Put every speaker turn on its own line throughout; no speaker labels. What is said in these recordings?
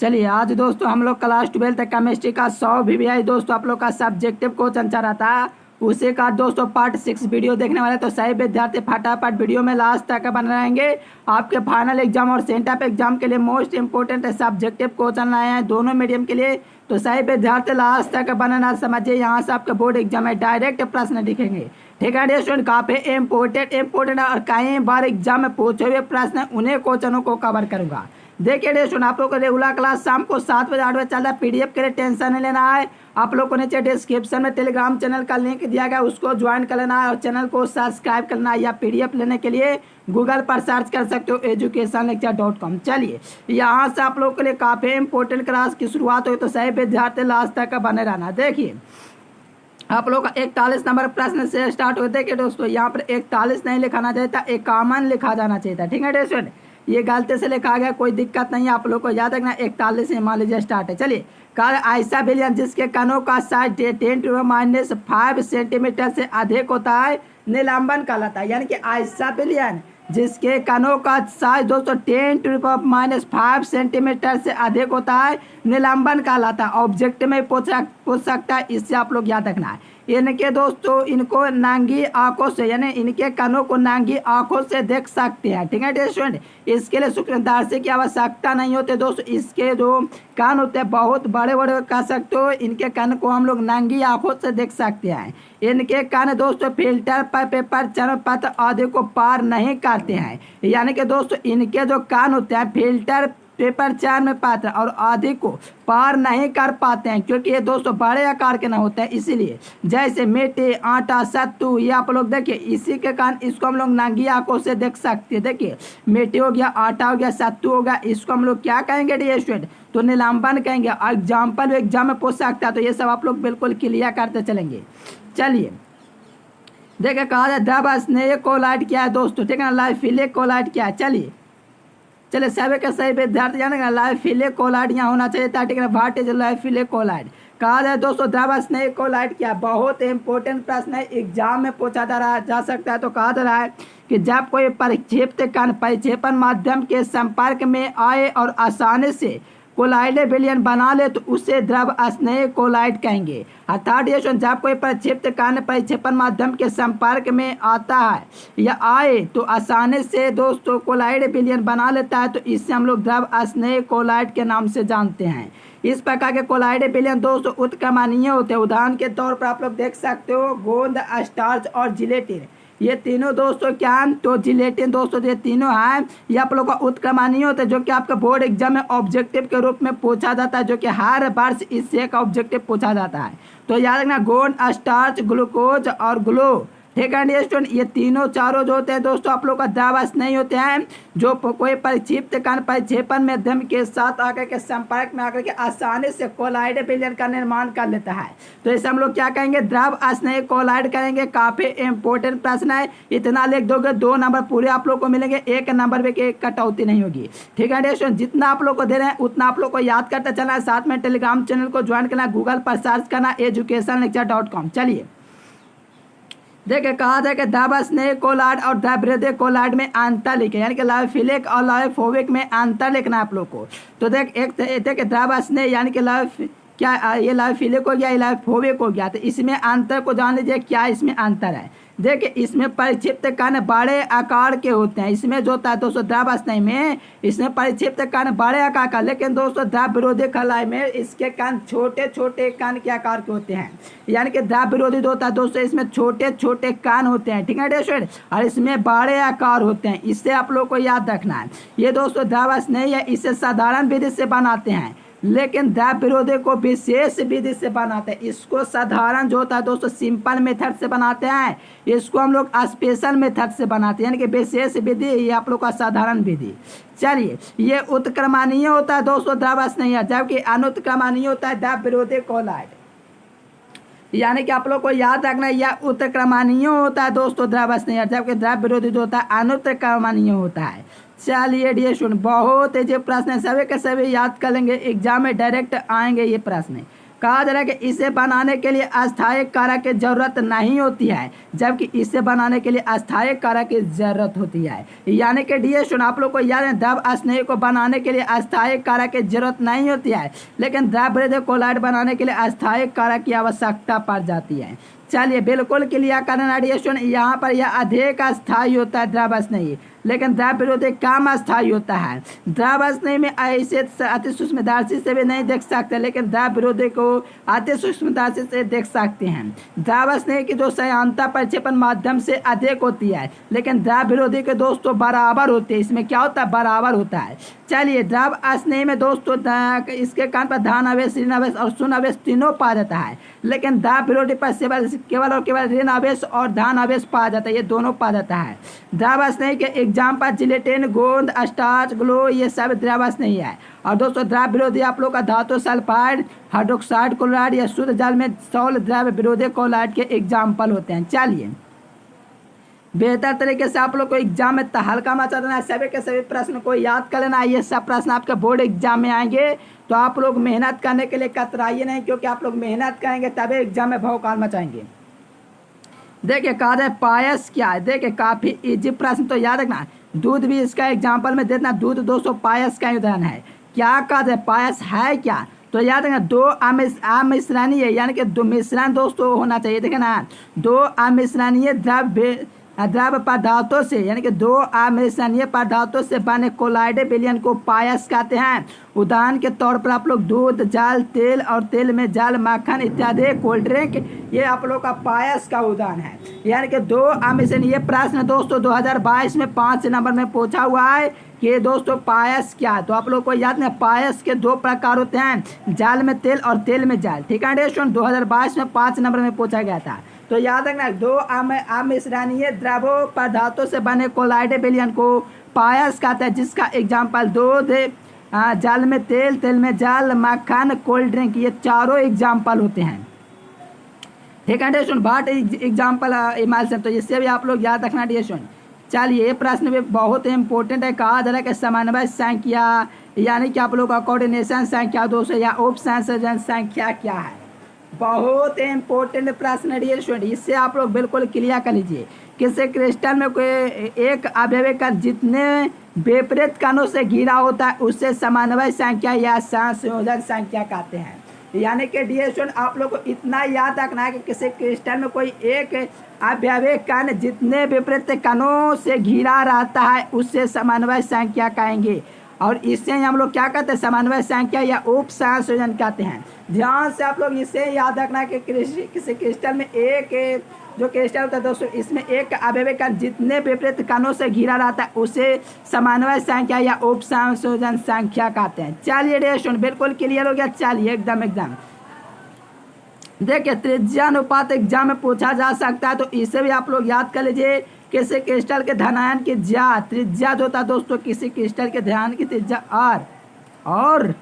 चलिए आज दोस्तों हम लोग क्लास 12 केमिस्ट्री का 100 VVI दोस्तों आप लोग का सब्जेक्टिव क्वेश्चन चल रहा था, उसी का दोस्तों पार्ट 6 वीडियो देखने वाले। तो सही विद्यार्थी फटाफट वीडियो में लास्ट तक बन रहेंगे। आपके फाइनल एग्जाम और सेंटअप एग्जाम के लिए मोस्ट इंपोर्टेंट सब्जेक्टिव क्वेश्चन आए हैं दोनों मीडियम के लिए। तो सही विद्यार्थी लास्ट तक बनना समझिए, यहाँ से आपके बोर्ड एग्जाम में डायरेक्ट प्रश्न दिखेंगे। ठीक है स्टूडेंट, काफी इंपोर्टेंट और कई बार एग्जाम में पूछे हुए प्रश्न उन्हें क्वेश्चनों को कवर करूंगा। देखिए स्टूडेंट, आप लोग को रेगुलर क्लास शाम को 7 बजे 8 बजे चल रहा है। पीडीएफ के लिए टेंशन नहीं लेना है। आप लोग को नीचे डिस्क्रिप्शन में टेलीग्राम चैनल का लिंक दिया गया, उसको ज्वाइन कर लेना है और चैनल को सब्सक्राइब करना है। या पीडीएफ लेने के लिए गूगल पर सर्च कर सकते हो educationlecture.com। चलिए यहाँ से आप लोग के लिए काफ़ी इंपॉर्टेंट क्लास की शुरुआत हुई, तो सही विद्यार्थी लास्ट तक बने रहना। देखिए आप लोग का 41 नंबर प्रश्न से स्टार्ट होते हैं कि दोस्तों यहाँ पर 41 नहीं लिखाना चाहिए था, 51 लिखा जाना चाहिए था। ठीक है स्टूडेंट, ये गलती से लिखा गया, कोई दिक्कत नहीं है, आप लोग को याद रखना। 41 से मान लीजिए स्टार्ट है। चलिए ऐसा विलियन जिसके कणों का साइज 10⁻⁵ सेंटीमीटर से अधिक होता है निलंबन कहलाता है। यानी कि ऐसा विलियन जिसके कणों का साइज दोस्तों 10⁻⁵ सेंटीमीटर से अधिक होता है निलंबन कहलाता है। ऑब्जेक्ट में पूछ सकता है, इससे आप लोग याद रखना है। इनके दोस्तों इनको नांगी आंखों से, यानी इनके कणों को नांगी आंखों से देख सकते हैं। ठीक है स्टूडेंट, इसके लिए सूक्ष्मदर्शी की आवश्यकता नहीं होती दोस्तों। इसके जो कान होते हैं बहुत बड़े बड़े कह सकते हो, इनके कान को हम लोग नांगी आंखों से देख सकते हैं। इनके कान दोस्तों फिल्टर पर पेपर चरण पत्र आदि को पार नहीं करते हैं। यानी कि दोस्तों इनके जो कान होते हैं फिल्टर पेपर चरण पत्र और आदि को पार नहीं कर पाते हैं, क्योंकि ये दोस्तों बड़े आकार के ना होते हैं। इसीलिए जैसे मिट्टी, आटा, सत्तू, ये आप लोग देखिए इसी के कारण इसको हम लोग नांगी आंखों से देख सकते हैं। देखिए मिट्टी हो गया, आटा हो गया, सत्तू हो गया, इसको हम लोग क्या कहेंगे डियर स्टूडेंट, तो निलंबन कहेंगे। एग्जाम्पल एग्जाम में पूछ सकता है, तो ये सब आप लोग बिल्कुल क्लियर करते चलेंगे। चलिए देखिए कहा जाए द्रव स्नेह कोलाइड क्या है दोस्तों, ठीक है ना, लाइफिलिक कोलाइड क्या है। चलिए सभी के सही विद्यार्थी जानेगा लाइफिलिक कोलाइड यहाँ होना चाहिए था। ठीक है, व्हाट इज लाइफिलिक कोलाइड। कहा जाए दोस्तों द्रव स्नेह कोलाइड क्या, बहुत इंपॉर्टेंट प्रश्न है, एग्जाम में पूछा जा सकता है। तो कहा जा रहा है कि जब कोई परिक्षेपित कण परिक्षेपण माध्यम के संपर्क में आए और आसानी से कोलाइड विलयन बना ले तो उसे द्रव स्नेह कोलाइड कहेंगे। अर्थात ये जब कोई परिक्षेपित कण परिक्षेपण माध्यम के संपर्क में आता है या आए तो आसानी से दोस्तों कोलाइड विलयन बना लेता है, तो इससे हम लोग द्रव स्नेह कोलाइड के नाम से जानते हैं। इस प्रकार के कोलाइड विलयन दोस्तों उत्क्रमणीय होते हैं। उदाहरण के तौर पर आप लोग देख सकते हो गोंद, स्टार्च और जिलेटिन, ये तीनों दोस्तों क्या है, तो जिलेटिन दोस्तों ये तीनों हैं, ये आप लोग का उत्क्रमणीय होता है, जो कि आपका बोर्ड एग्जाम में ऑब्जेक्टिव के रूप में पूछा जाता है, जो कि हर वर्ष इससे का ऑब्जेक्टिव पूछा जाता है। तो याद रखना गोंद, स्टार्च, ग्लूकोज और ग्लो, ठीक है स्टूडेंट, ये तीनों चारों जो होते हैं दोस्तों आप लोग का द्रव स्नेही होते हैं, जो कोई परिक्षिप्त कण परिक्षेपण माध्यम के साथ आकर के संपर्क में आकर के आसानी से कोलाइड विलयन का निर्माण कर लेता है। तो इसे हम लोग क्या कहेंगे, द्रव स्नेही कोलाइड करेंगे। काफी इंपॉर्टेंट प्रश्न है, इतना लिख दोगे 2 नंबर पूरे आप लोग को मिलेंगे, 1 नंबर में एक कटौती नहीं होगी। ठीक है स्टूडेंट, जितना आप लोग को दे रहे हैं उतना आप लोग को याद करते चलना है। साथ में टेलीग्राम चैनल को ज्वाइन करना, गूगल पर सर्च करना educationlecture.com। चलिए देखिए कहा जाए कि द्रव स्नेह कोलाइड और द्रवरोधी कोलाइड में अंतर लिखे, यानी कि लाइफिलिक और लाइफोबिक में अंतर लिखना है आप लोग को। तो देखिए द्रव स्नेह यानी कि क्या ये लाइफिलिक हो गया, ये लाइफोबिक हो गया। तो इसमें अंतर को जान लीजिए क्या इसमें अंतर है। देखिए इसमें परिक्षिप्त कण बड़े आकार के होते हैं, इसमें जो होता है दोस्तों द्रव स्नेह में इसमें परिक्षिप्त कण बड़े आकार का, लेकिन दोस्तों द्रव विरोधी कोलाइड में इसके कण छोटे छोटे कण के आकार के होते हैं। यानी कि द्रव विरोधी जो होता है दोस्तों इसमें छोटे छोटे कण होते हैं। ठीक है स्टूडेंट, और इसमें बड़े आकार होते हैं, इससे आप लोग को याद रखना है। ये दोस्तों द्रव स्नेह है, इसे साधारण विधि से बनाते हैं, लेकिन द्रव विरोधी को विशेष विधि से बनाते हैं। इसको साधारण जो होता है दोस्तों सिंपल मेथड से बनाते हैं, इसको हम लोग स्पेशल मेथड से बनाते हैं, यानी कि विशेष विधि, ये आप लोग का साधारण विधि। चलिए ये उत्क्रमणीय होता है दोस्तों द्रव स्नेह, जबकि अनुत्क्रमणीय होता है द्रव विरोधी कोलाइड। यानी कि आप लोग को याद रखना यह उत्क्रमणीय होता है दोस्तों द्रव स्नेह, जबकि द्रव विरोधी जो होता है अनुत्क्रमणीय होता है। चलिए डियर स्टूडेंट, बहुत जो प्रश्न है सभी के सभी याद कर लेंगे, एग्जाम में डायरेक्ट आएंगे ये प्रश्न। कहा जा रहा है कि इसे बनाने के लिए अस्थायी कारक की जरूरत नहीं होती है, जबकि इसे बनाने के लिए अस्थायी कारक की जरूरत होती है। यानी कि डियर स्टूडेंट, आप लोग को याद है द्रव स्नेही को बनाने के लिए अस्थायी कारक की जरूरत नहीं होती है, लेकिन द्रव विरोधी कोलाइड बनाने के लिए अस्थायी कारक की आवश्यकता पड़ जाती है। चलिए बिल्कुल क्लियर करना डियर स्टूडेंट, यहाँ पर यह अधिक अस्थायी होता है द्रव स्नेही, लेकिन द्रव विरोधी कम अस्थायी होता है। द्रव स्नेही में ऐसे अति सूक्ष्मदर्शी से भी नहीं देख सकते, लेकिन द्रव विरोधी को अति सूक्ष्मदर्शी से देख सकते हैं। द्रव स्नेही की जो सयांतर प्रक्षेपण माध्यम से अधिक होती है, लेकिन द्रव विरोधी के दोस्तों बराबर होते हैं। इसमें क्या होता है, बराबर होता है। चलिए द्रव स्नेही में दोस्तों इसके कारण पर धन आवेश, ऋण आवेश और शून्य आवेश तीनों पाया जाता है, लेकिन द्रव विरोधी पर केवल और केवल ऋण आवेश और धन आवेश पाया जाता है, ये दोनों पाया जाता है। द्रव स्नेही के एग्जाम्पल जिलेटिन, गोंद, स्टार्च, ग्लो, ये सब द्रव स्नेही है। और दोस्तों द्रव विरोधी आप लोग का धातु सल्फाइड, हाइड्रोक्साइड क्लोराइड या शुद्ध जल में सौल द्रव विरोधी क्लोराइड के एग्जाम्पल होते हैं। चलिए बेहतर तरीके से आप लोग को एग्जाम में हल्का मचा देना है, सभी के सभी प्रश्न को याद कर लेना है। ये सब प्रश्न आपके बोर्ड एग्जाम में आएंगे, तो आप लोग मेहनत करने के लिए कतराइए नहीं, क्योंकि आप लोग मेहनत करेंगे तभी एग्जाम में भौकाल मचाएंगे। देखिए कहा जाए पायस क्या है, देखिए काफी इजी प्रश्न, तो याद रखना। दूध भी इसका एग्जाम्पल में देना, दूध दोस्तों पायस का उदाहरण है। क्या कहा जाए पायस है क्या, तो याद रखना दो अमिश्रणीय यानी कि दो मिश्रण दोस्तों होना चाहिए। देखे ना, दो अमिश्रणीय द्रव पदार्थों से यानी कि दो अमिश्रणीय पदार्थों से बने कोलाइड विलयन को पायस कहते हैं। उदाहरण के तौर पर आप लोग दूध, जल, तेल और तेल में जल, मक्खन इत्यादि, कोल्ड ड्रिंक, ये आप लोग का पायस का उदाहरण है। यानी कि दो अमिश्रणीय प्रश्न दोस्तों 2022 में 5 नंबर में पूछा हुआ है कि दोस्तों पायस क्या, तो आप लोग को याद नहीं, पायस के 2 प्रकार होते हैं, जल में तेल और तेल में जल। ठीक है दोस्तों, 2022 में 5 नंबर में पूछा गया था, तो याद रखना दो अमिश्रणीय द्रव पदार्थों से बने कोलाइड विलयन को पायस कहते हैं, जिसका एग्जाम्पल दूध, जल में तेल, तेल में जल, मक्खन, कोल्ड ड्रिंक, ये चारों एग्जाम्पल होते हैं। ठीक है डियर, बाट एग्जाम्पल इमाल, तो इससे भी आप लोग याद रखना डियर। चलिए ये प्रश्न भी बहुत इंपॉर्टेंट है। कहा जा रहा है कि समन्वय संख्या यानी कि आप लोग का कोऑर्डिनेशन संख्या दोस्तों या उप संयोजन संख्या क्या है, बहुत इंपॉर्टेंट प्रश्न है डियर स्टूडेंट, इससे आप लोग बिल्कुल क्लियर कर लीजिए। किसी क्रिस्टल में कोई एक अवयव का जितने विपरीत कणों से घिरा होता है उससे समन्वय संख्या या संयोजन संख्या कहते हैं। यानी कि डियर स्टूडेंट आप लोग को इतना याद रखना है कि किसी क्रिस्टल में कोई एक अवयव कण जितने विपरीत कणों से घिरा रहता है उससे समन्वय संख्या कहेंगे, और इससे हम लोग क्या कहते हैं, समन्वय संख्या या उप संयोजन कहते हैं। ध्यान से आप लोग इसे याद रखना कि किसी क्रिस्टल में एक जो क्रिस्टल होता है दोस्तों, इसमें एक अवयव का जितने विपरीत कणों से घिरा रहता है उसे समन्वय संख्या या उप संयोजन संख्या कहते हैं। चलिए डियर बिल्कुल क्लियर हो गया। चलिए एकदम देखिए त्रिज्यानुपात एग्जाम में पूछा जा सकता है, तो इसे भी आप लोग याद कर लीजिए। किसी क्रिस्टल के धनायन की त्रिज्या जो होता है दोस्तों, किसी क्रिस्टल के ध्यान की त्रिज्या R और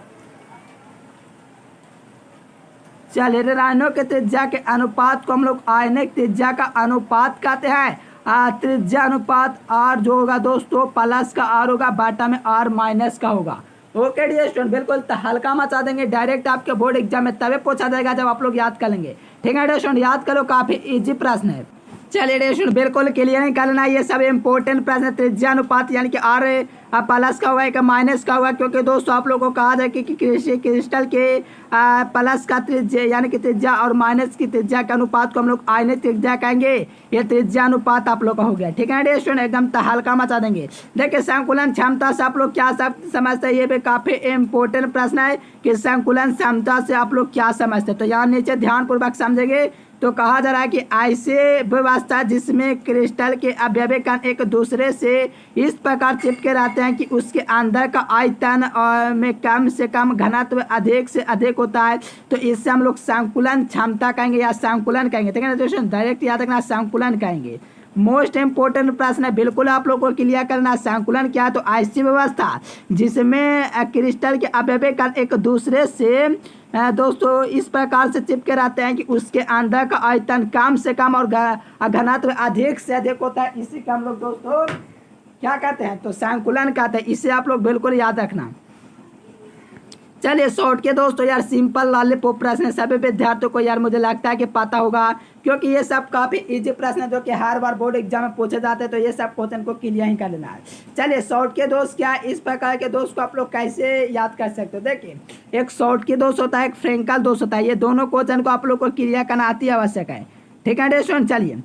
चलिए ऋणायनों के त्रिज्या के अनुपात को हम लोग आयनिक त्रिज्या का अनुपात कहते हैं। त्रिज्या अनुपात R जो होगा दोस्तों प्लस का R होगा, बाटा में R माइनस का होगा। ओके डियर स्टूडेंट, बिल्कुल हल्का मचा देंगे, डायरेक्ट आपके बोर्ड एग्जाम में तभी पूछा जाएगा जब आप लोग याद कर लेंगे। ठीक है डियर स्टूडेंट, याद करो, काफी इजी प्रश्न है। चलिए डियर स्टूडेंट बिल्कुल क्लियर नहीं करना, ये सब इंपॉर्टेंट प्रश्न। त्रिज्या अनुपात यानी कि R प्लस का हुआ है कि माइनस का हुआ, क्योंकि दोस्तों आप लोगों को कहा जाए कि क्रिस्टल के प्लस का त्रिज्या यानी कि त्रिज्या और माइनस की त्रिज्या के अनुपात को हम लोग आयनिक त्रिज्या कहेंगे। ये त्रिज्या अनुपात आप लोग का हो गया। ठीक है डियर स्टूडेंट, एकदम हल्का मचा देंगे। देखिए संकुलन क्षमता से आप लोग क्या सब समझते हैं, ये भी काफी इंपॉर्टेंट प्रश्न है कि संकुलन क्षमता से आप लोग क्या समझते हैं। तो यहाँ नीचे ध्यानपूर्वक समझेंगे। तो कहा जा रहा है कि ऐसे व्यवस्था जिसमें क्रिस्टल के अवयव कण एक दूसरे से इस प्रकार चिपके रहते हैं कि उसके अंदर का आयतन में कम से कम घनत्व अधिक से अधिक होता है, तो इससे हम लोग संकुलन क्षमता कहेंगे या संकुलन कहेंगे। ठीक है ना, डायरेक्ट याद रखना संकुलन कहेंगे। मोस्ट इंपोर्टेंट प्रश्न है, बिल्कुल आप लोग को क्लियर करना। संकुलन क्या है, तो ऐसी व्यवस्था जिसमें क्रिस्टल के अवयव कण एक दूसरे से दोस्तों इस प्रकार से चिपके रहते हैं कि उसके अंदर का आयतन कम से कम और घनत्व अधिक से अधिक होता है, इसी का हम लोग दोस्तों क्या कहते हैं, तो संकुलन कहते हैं। इसे आप लोग बिल्कुल याद रखना। चलिए शॉर्ट के दोस्तों यार सिंपल लॉलीपॉप प्रश्न सभी विद्यार्थियों को यार मुझे लगता है कि पता होगा, क्योंकि ये सब काफी इजी प्रश्न है जो कि हर बार बोर्ड एग्जाम में पूछे जाते हैं, तो ये सब क्वेश्चन को क्लियर ही कर लेना है। चलिए शॉर्ट के दोस्त क्या इस प्रकार के दोस्त को आप लोग कैसे याद कर सकते हो। देखिए एक शॉर्ट के दोस्त होता है, एक फ्रेंकल दोस्त होता है, ये दोनों क्वेश्चन को आप लोग को क्लियर करना अति आवश्यक है। ठीक है स्टूडेंट, चलिए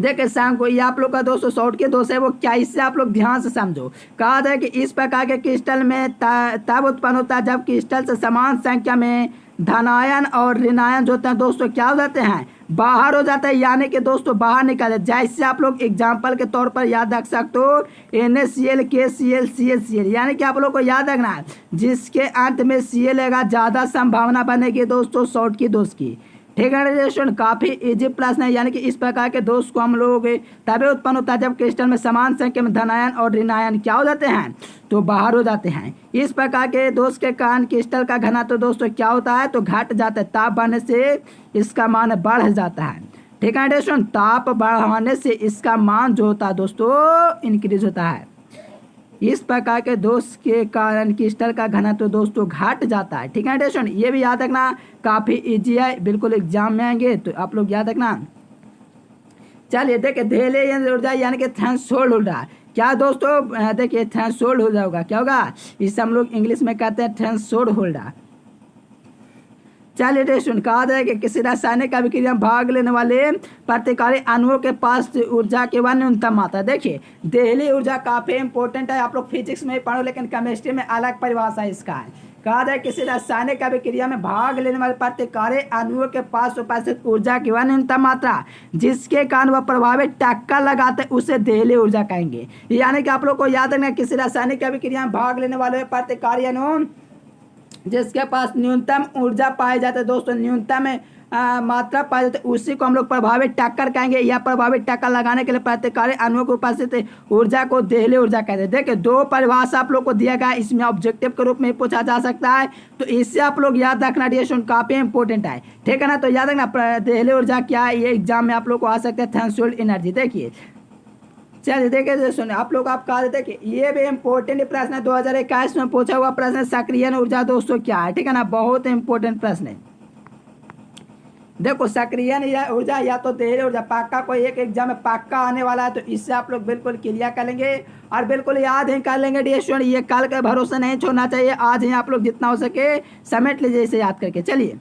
देखिए शाम को ये आप लोग का दोस्तों शॉर्ट के दोस्त है वो क्या, इससे आप लोग ध्यान से समझो। कहा था कि इस प्रकार के क्रिस्टल में तब उत्पन्न होता है जब क्रिस्टल से समान संख्या में धनायन और ऋणायन जो होते हैं दोस्तों क्या हो जाते हैं, बाहर हो जाते हैं, यानी कि दोस्तों बाहर निकल जाते। जैसे आप लोग एग्जाम्पल के तौर पर याद रख सकते हो NaCl KCl ClCl, यानी कि आप लोग को याद रखना है जिसके अंत में Cl रहेगा ज़्यादा संभावना बनेगी दोस्तों शॉर्ट की दोस्त की। ठीक है स्टूडेंट, काफी इजी प्रश्न है, यानी कि इस प्रकार के दोष को हम लोग तभी उत्पन्न होता है जब क्रिस्टल में समान संख्या में धनायन और ऋणायन क्या हो जाते हैं, तो बाहर हो जाते हैं। इस प्रकार के दोष के कारण क्रिस्टल का घनत्व तो दोस्तों क्या होता है, तो घट जाता है, ताप बढ़ने से इसका मान बढ़ जाता है। ठीक है स्टूडेंट, ताप बढ़ाने से इसका मान जो होता है दोस्तों इंक्रीज होता है। इस प्रकार के दोष के कारण क्रिस्टल का घनत्व दोस्तों घट जाता है। ठीक है स्टूडेंट, ये भी याद रखना, काफी इजी है, बिल्कुल एग्जाम में आएंगे तो आप लोग याद रखना। चलिए देखिए धेले ऊर्जा यानी कि थ्रेशोल्ड ऊर्जा क्या दोस्तों, देखिए थ्रेशोल्ड ऊर्जा होगा, क्या होगा, इसे हम लोग इंग्लिश में कहते हैं थ्रेशोल्ड ऊर्जा। चलिए स्टूडेंट, कहा जाए कि किसी रासायनिक अभिक्रिया में भाग लेने वाले प्रतिकारी अणुओं के पास ऊर्जा की वह न्यूनतम मात्रा। देखिए देहली ऊर्जा काफी इंपॉर्टेंट है, आप लोग फिजिक्स में पढ़ो लेकिन केमिस्ट्री में अलग परिभाषा इसका है। कहा जाए किसी रासायनिक अभिक्रिया में भाग लेने वाले प्रतिकारी अणुओं के पास उपस्थित ऊर्जा की वह न्यूनतम मात्रा जिसके कारण वह प्रभावित टक्कर लगाते उसे देहली ऊर्जा कहेंगे। यानी कि आप लोग को याद रखना किसी रासायनिक अभिक्रिया में भाग लेने वाले प्रतिकारी अणु जिसके पास न्यूनतम ऊर्जा पाई जाती है दोस्तों, न्यूनतम मात्रा पाई जाती है, उसी को हम लोग प्रभावित टक्कर कहेंगे, या प्रभावित टक्कर लगाने के लिए प्रतिकारी अणुओं के उपस्थित ऊर्जा को देहली ऊर्जा कहते हैं। देखिए दो परिभाषा आप लोग को दिया गया, इसमें ऑब्जेक्टिव के रूप में पूछा जा सकता है, तो इससे आप लोग याद रखना डिएशन काफी इंपॉर्टेंट है। ठीक है ना, तो याद रखना देहली ऊर्जा क्या है, ये एग्जाम में आप लोग को आ सकते हैं थ्रेशोल्ड एनर्जी। देखिए चलिए देखिए सुनिए आप लोग आप कहा देते कि ये भी इम्पोर्टेंट प्रश्न है, 2021 में पूछा हुआ प्रश्न, सक्रियण ऊर्जा दोस्तों क्या है। ठीक है ना, बहुत इंपॉर्टेंट प्रश्न है। देखो सक्रियण ऊर्जा या तो देहली ऊर्जा पक्का कोई एक एग्जाम में पक्का आने वाला है, तो इससे आप लोग बिल्कुल क्लियर कर लेंगे और बिल्कुल याद ही कर लेंगे डियर स्टूडेंट। ये कल का भरोसा नहीं छोड़ना चाहिए, आज ही आप लोग जितना हो सके समेट लीजिए इसे याद करके। चलिए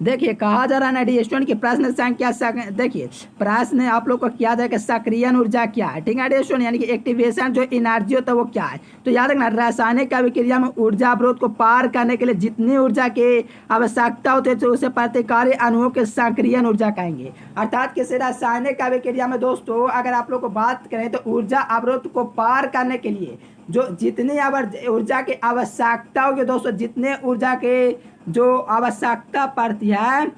देखिए कहा जा रहा है डी स्टूडेंट की प्रश्न संख्या, देखिए प्रश्न आप लोग को क्या जाएगा सक्रियण ऊर्जा क्या है। ठीक है स्टूडेंट, यानी कि एक्टिवेशन जो एनर्जी होता है वो क्या है, तो याद रखना रासायनिक अभिक्रिया में ऊर्जा अवरोध को पार करने के लिए जितनी ऊर्जा की आवश्यकता होती है तो उसे प्रतिकारी अणुओं के सक्रियण ऊर्जा कहेंगे। अर्थात किसी रासायनिक अभिक्रिया में दोस्तों अगर आप लोग को बात करें तो ऊर्जा अवरोध को पार करने के लिए जो जितनी ऊर्जा की आवश्यकता होगी दोस्तों, जितने ऊर्जा के जो आवश्यकता पड़ती है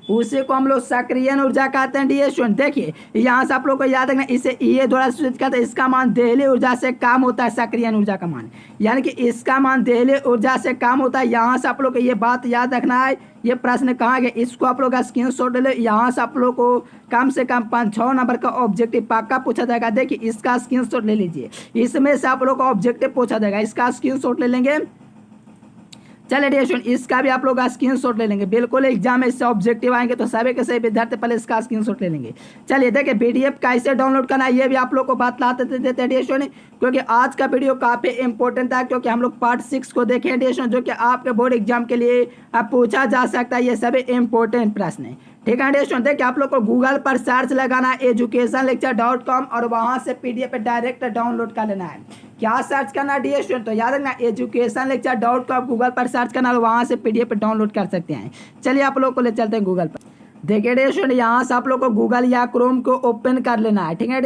उसी को हम लोग सक्रियण ऊर्जा कहते हैं डी स्टूडेंट। देखिए यहाँ से आप लोग को याद रखना, इसे ये द्वारा सूचित करते हैं, इसका मान देहली ऊर्जा से कम होता है सक्रियण ऊर्जा का मान, यानी कि इसका मान देहली ऊर्जा से कम होता है। यहाँ से आप लोग को ये बात याद रखना है, ये प्रश्न कहाँ गया, इसको आप लोग का स्क्रीनशॉट ले लो। यहाँ से आप लोग को कम से कम 5-6 नंबर का ऑब्जेक्टिव पक्का पूछा जाएगा। देखिए इसका स्क्रीनशॉट ले लीजिए, इसमें से आप लोग का ऑब्जेक्टिव पूछा जाएगा, इसका स्क्रीनशॉट ले लेंगे। चलिए डियर स्टूडेंट इसका भी आप लोग का स्क्रीनशॉट ले लेंगे, बिल्कुल एग्जाम में इससे ऑब्जेक्टिव आएंगे तो सभी के सभी विद्यार्थी पहले इसका स्क्रीनशॉट ले लेंगे। चलिए देखिए PDF कैसे डाउनलोड करना है ये भी आप लोग को बतलाते देते हैं डियर स्टूडेंट, क्योंकि आज का वीडियो काफी इंपॉर्टेंट था, क्योंकि हम लोग पार्ट 6 को देखे हैं डियर स्टूडेंट, जो कि आपके बोर्ड एग्जाम के लिए पूछा जा सकता है। ये सभी इंपॉर्टेंट प्रश्न है। ठीक है डियर स्टूडेंट, देखिए आप लोग को गूगल पर सर्च लगाना है educationlecture.com और वहां से PDF डायरेक्ट डाउनलोड कर लेना है। क्या सर्च करना है डियर स्टूडेंट, तो याद रखना educationlecture.com गूगल पर सर्च करना है, वहां से PDF डाउनलोड कर सकते हैं। चलिए आप लोग को ले चलते हैं गूगल पर। देखिए डियर स्टूडेंट यहाँ से आप लोग को गूगल या क्रोम को ओपन कर लेना है। ठीक है,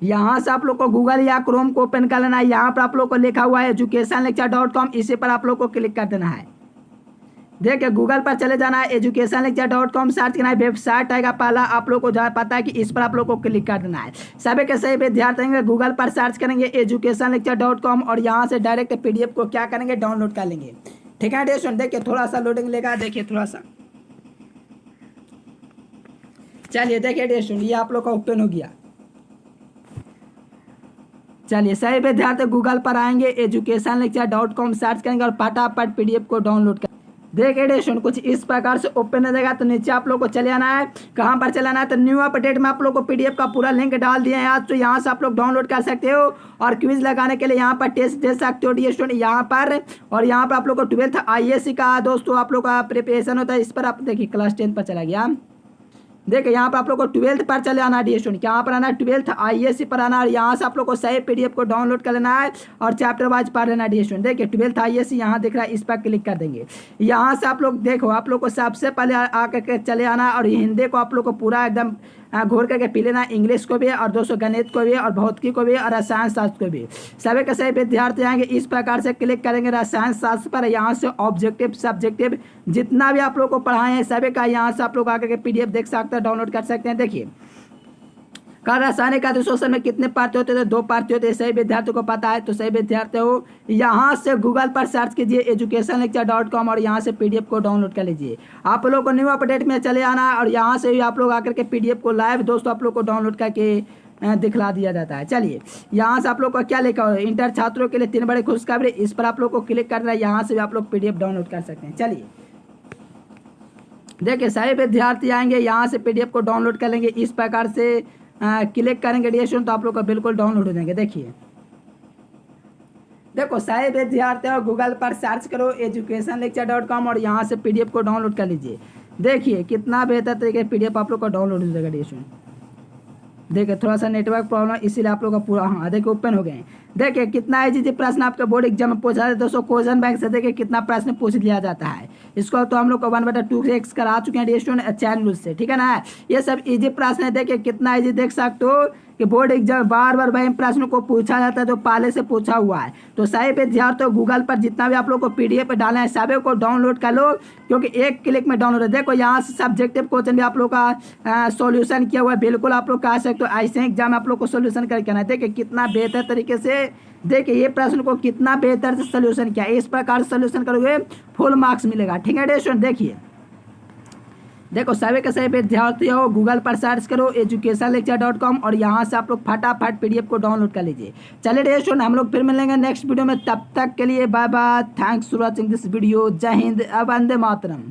यहाँ से आप लोग को गूगल या क्रोम को ओपन कर लेना है। यहाँ पर आप लोग को लिखा हुआ है educationlecture.com, इसी पर आप लोग को क्लिक कर देना है। देखिए गूगल पर चले जाना है, educationlecture.com सर्च करना है, वेबसाइट आएगा पहला, आप लोग को जहाँ पता है कि इस पर आप लोग को क्लिक कर देना है। सभी के सभी विद्यार्थी गूगल पर सर्च करेंगे educationlecture.com और यहाँ से डायरेक्ट PDF को क्या करेंगे डाउनलोड कर लेंगे। ठीक है डियर स्टूडेंट, देखिए थोड़ा सा लोडिंग लेगा, देखिए थोड़ा सा। चलिए देखिए डियर स्टूडेंट ये आप लोग का ओपन हो गया। चलिए सही विद्यार्थी गूगल पर आएंगे, educationlecture.com सर्च करेंगे और फटाफट पीडीएफ को डाउनलोड कर देखिए एडिशन कुछ इस प्रकार से ओपन हो जाएगा। तो नीचे आप लोग को चले आना है, कहाँ पर चले आना है, तो न्यू अपडेट में आप लोग को पीडीएफ का पूरा लिंक डाल दिया है आज, तो यहाँ से आप लोग डाउनलोड कर सकते हो और क्विज लगाने के लिए यहाँ पर टेस्ट दे सकते हो डियर स्टूडेंट यहाँ पर। और यहाँ पर आप लोग को 12th आईएएस का दोस्तों आप लोग का प्रिपरेशन होता है, इस पर आप देखिए क्लास 10 पर चला गया। देखिए यहाँ पर आप लोग को 12th पर चले आना डियर स्टूडेंट, यहाँ पर आना है 12th आईएएस पर आना और यहाँ से आप लोग को सही पीडीएफ को डाउनलोड कर लेना है और चैप्टर वाइज पढ़ लेना डियर स्टूडेंट। देखिए 12th आईएएस यहाँ दिख रहा है, इस पर क्लिक कर देंगे। यहाँ से आप लोग देखो आप लोग को सबसे पहले आकर के चले आना और हिंदी को आप लोग को पूरा एकदम घोर करके पी लेना, इंग्लिश को भी और दोस्तों गणित को भी और भौतिकी को भी और रसायन शास्त्र को भी। सभी के सभी विद्यार्थी आएंगे, इस प्रकार से क्लिक करेंगे रसायन शास्त्र पर, यहाँ से ऑब्जेक्टिव सब्जेक्टिव जितना भी आप लोग को पढ़ाए हैं सभी का यहाँ से आप लोग आकर के पीडीएफ देख सकते हैं, डाउनलोड कर सकते हैं। देखिए कर रासायनिक अधिशोषण में कितने पार्टी होते थे, 2 पार्टी होते हैं, सही विद्यार्थियों को पता है। तो सही विद्यार्थी हो यहाँ से गूगल पर सर्च कीजिए educationlecture.com और यहाँ से पीडीएफ को डाउनलोड कर लीजिए। आप लोग को न्यू अपडेट में चले आना और यहाँ से भी आप लोग आकर के पीडीएफ को लाइव दोस्तों आप लोग को डाउनलोड करके दिखला दिया जाता है। चलिए यहाँ से आप लोग को क्या लिखा हो, इंटर छात्रों के लिए 3 बड़े खुशखबरी, इस पर आप लोग को क्लिक करना है, यहाँ से भी आप लोग पीडीएफ डाउनलोड कर सकते हैं। चलिए देखिए सही विद्यार्थी आएंगे, यहाँ से पीडीएफ को डाउनलोड कर लेंगे, इस प्रकार से क्लिक करेंगे डियर स्टूडेंट तो आप लोग को बिल्कुल डाउनलोड हो जाएंगे। देखिए देखो सही विद्यार्थी हो गूगल पर सर्च करो educationlecture.com और यहाँ से पीडीएफ को डाउनलोड कर लीजिए। देखिए कितना बेहतर तरीके से पीडीएफ आप लोग का डाउनलोड हो जाएगा डियर स्टूडेंट। देखिए थोड़ा सा नेटवर्क प्रॉब्लम इसीलिए आप लोग का पूरा हाँ देखिए ओपन हो गए। देखिए कितना इजी प्रश्न आपके बोर्ड एग्जाम में पूछा जाता है दोस्तों, क्वेश्चन बैंक से देखिए कितना प्रश्न पूछ लिया जाता है। इसको तो हम लोग को 1/2 करा चुके हैं डियर स्टूडेंट चैनल से, ठीक है ना। ये सब इजी प्रश्न है, देखिए कितना इजी देख सकते हो कि बोर्ड एग्जाम बार बार वही प्रश्न को पूछा जाता है जो पहले से पूछा हुआ है। तो सही विद्यार्थियों गूगल पर जितना भी आप लोग को पीडीएफ डालना है सभी को डाउनलोड कर लो, क्योंकि एक क्लिक में डाउनलोड है। देखो यहाँ से सब्जेक्टिव क्वेश्चन भी आप लोग का सॉल्यूशन किया हुआ है, बिल्कुल आप लोग कह सकते हो ऐसे एग्जाम आप लोग को सॉल्यूशन करके आना है। देखिए कितना बेहतर तरीके से, देखिए ये प्रश्न को कितना बेहतर से सॉल्यूशन किया, इस प्रकार से सॉल्यूशन करोगे फुल मार्क्स मिलेगा, ठीक है स्टूडेंट। देखिए देखो सभी के सभी विद्यार्थी हो गूगल पर सर्च करो educationlecture.com और यहाँ से आप लोग फटाफट पीडीएफ को डाउनलोड कर लीजिए। चलिए डियर स्टूडेंट हम लोग फिर मिलेंगे नेक्स्ट वीडियो में, तब तक के लिए bye bye, thanks for watching this video, जय हिंद, वंदे मातरम।